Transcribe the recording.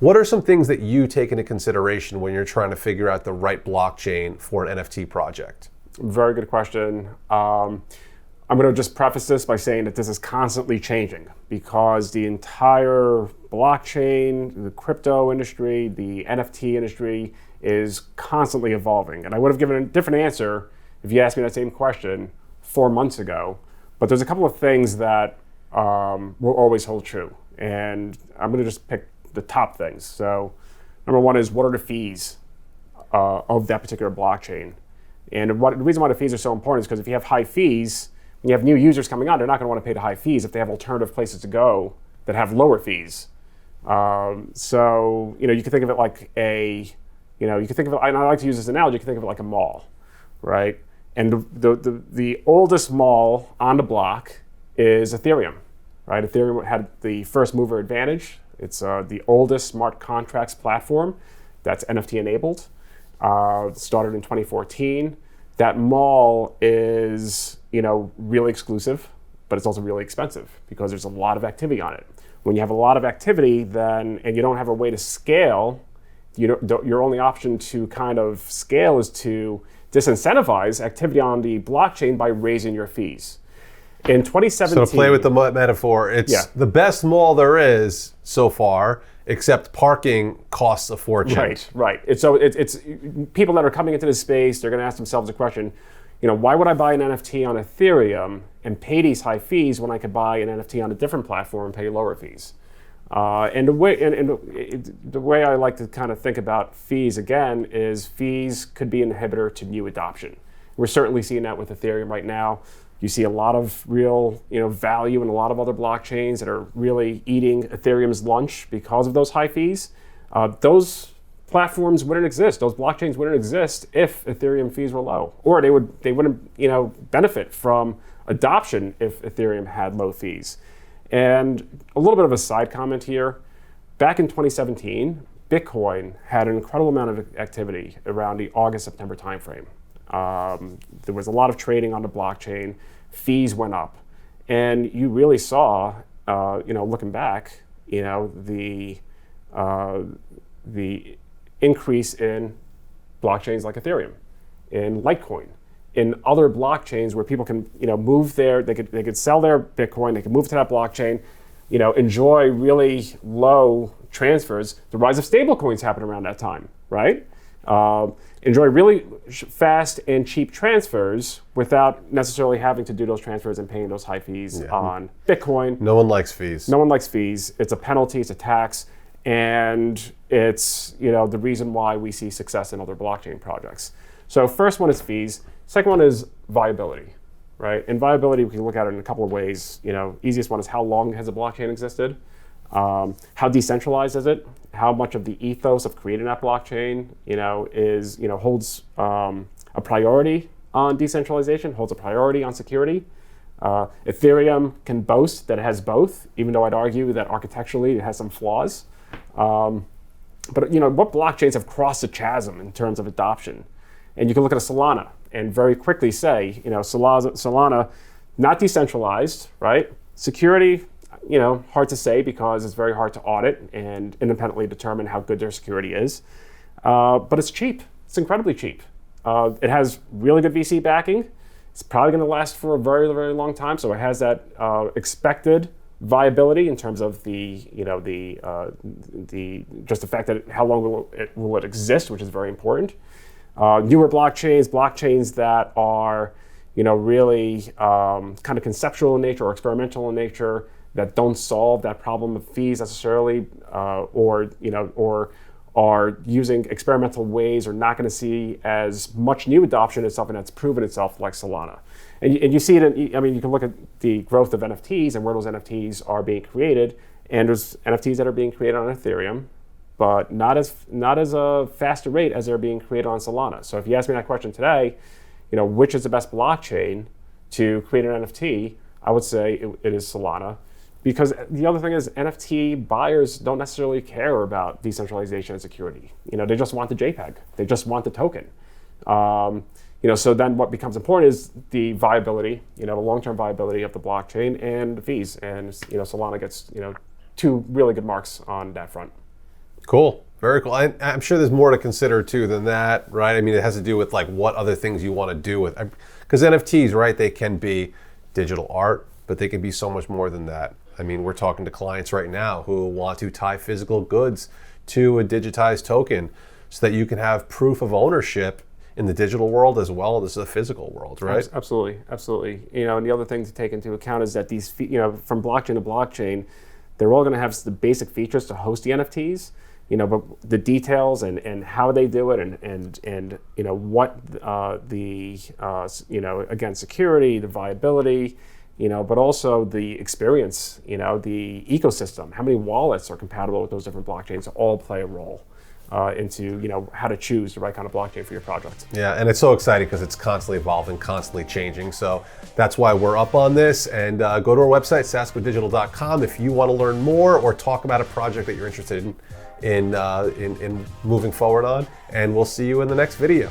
What are some things that you take into consideration when you're trying to figure out the right blockchain for an NFT project? Very good question. I'm going to just preface this by saying that this is constantly changing because the entire blockchain, the crypto industry, the NFT industry is constantly evolving. And I would have given a different answer if you asked me that same question 4 months ago. But there's a couple of things that will always hold true. And I'm going to just pick the top things. So number one is, what are the fees of that particular blockchain? And the reason why the fees are so important is because if you have high fees, when you have new users coming on, they're not going to want to pay the high fees if they have alternative places to go that have lower fees. So, you can think of it like and I like to use this analogy, you can think of it like a mall, right? And the oldest mall on the block is Ethereum, right? Ethereum had the first mover advantage. It's the oldest smart contracts platform that's NFT enabled. Started in 2014. That mall is, really exclusive, but it's also really expensive because there's a lot of activity on it. When you have a lot of activity, and you don't have a way to scale, your only option to kind of scale is to disincentivize activity on the blockchain by raising your fees. In 2017, so to play with the metaphor, it's the best mall there is so far, except parking costs a fortune. Right. It's people that are coming into this space, they're going to ask themselves a question, why would I buy an NFT on Ethereum and pay these high fees when I could buy an NFT on a different platform and pay lower fees? And the way I like to kind of think about fees again is fees could be an inhibitor to new adoption. We're certainly seeing that with Ethereum right now. You see a lot of real, value in a lot of other blockchains that are really eating Ethereum's lunch because of those high fees. Those platforms wouldn't exist. Those blockchains wouldn't exist if Ethereum fees were low, or they wouldn't, benefit from adoption if Ethereum had low fees. And a little bit of a side comment here. Back in 2017, Bitcoin had an incredible amount of activity around the August-September timeframe. There was a lot of trading on the blockchain. Fees went up, and you really saw, looking back, the increase in blockchains like Ethereum, in Litecoin, in other blockchains where people can, move they could sell their Bitcoin, they could move to that blockchain, enjoy really low transfers. The rise of stablecoins happened around that time, right? Enjoy really fast and cheap transfers without necessarily having to do those transfers and paying those high fees on Bitcoin. No one likes fees. No one likes fees. It's a penalty, it's a tax, and it's the reason why we see success in other blockchain projects. So first one is fees. Second one is viability, right? And viability, we can look at it in a couple of ways. Easiest one is how long has a blockchain existed? How decentralized is it? How much of the ethos of creating that blockchain, holds a priority on decentralization, holds a priority on security. Ethereum can boast that it has both, even though I'd argue that architecturally it has some flaws. But what blockchains have crossed the chasm in terms of adoption? And you can look at a Solana and very quickly say, Solana, not decentralized, right? Security, hard to say because it's very hard to audit and independently determine how good their security is. But it's cheap. It's incredibly cheap. It has really good VC backing. It's probably going to last for a very, very long time. So it has that expected viability in terms of the fact that how long will it exist, which is very important. Newer blockchains that are, really kind of conceptual in nature or experimental in nature, that don't solve that problem of fees necessarily, or are using experimental ways, are not going to see as much new adoption as something that's proven itself, like Solana. And you see it you can look at the growth of NFTs and where those NFTs are being created, and there's NFTs that are being created on Ethereum, but not as a faster rate as they're being created on Solana. So if you ask me that question today, which is the best blockchain to create an NFT, I would say it is Solana. Because the other thing is, NFT buyers don't necessarily care about decentralization and security. They just want the JPEG. They just want the token. So then what becomes important is the viability, the long-term viability of the blockchain and the fees. And Solana gets 2 really good marks on that front. Cool. Very cool. I'm sure there's more to consider too than that, right? I mean, it has to do with like what other things you want to do with, because NFTs, right? They can be digital art, but they can be so much more than that. I mean, we're talking to clients right now who want to tie physical goods to a digitized token so that you can have proof of ownership in the digital world as well as the physical world, right? Absolutely, absolutely. You know, and the other thing to take into account is that these, you know, from blockchain to blockchain, they're all going to have the basic features to host the NFTs. You know, but the details and how they do it and you know what you know, again, security, the viability, you know, but also the experience, you know, the ecosystem, how many wallets are compatible with those different blockchains all play a role into, you know, how to choose the right kind of blockchain for your project. Yeah, and it's so exciting because it's constantly evolving, constantly changing. So that's why we're up on this. And go to our website, sascodigital.com, if you want to learn more or talk about a project that you're interested in moving forward on. And we'll see you in the next video.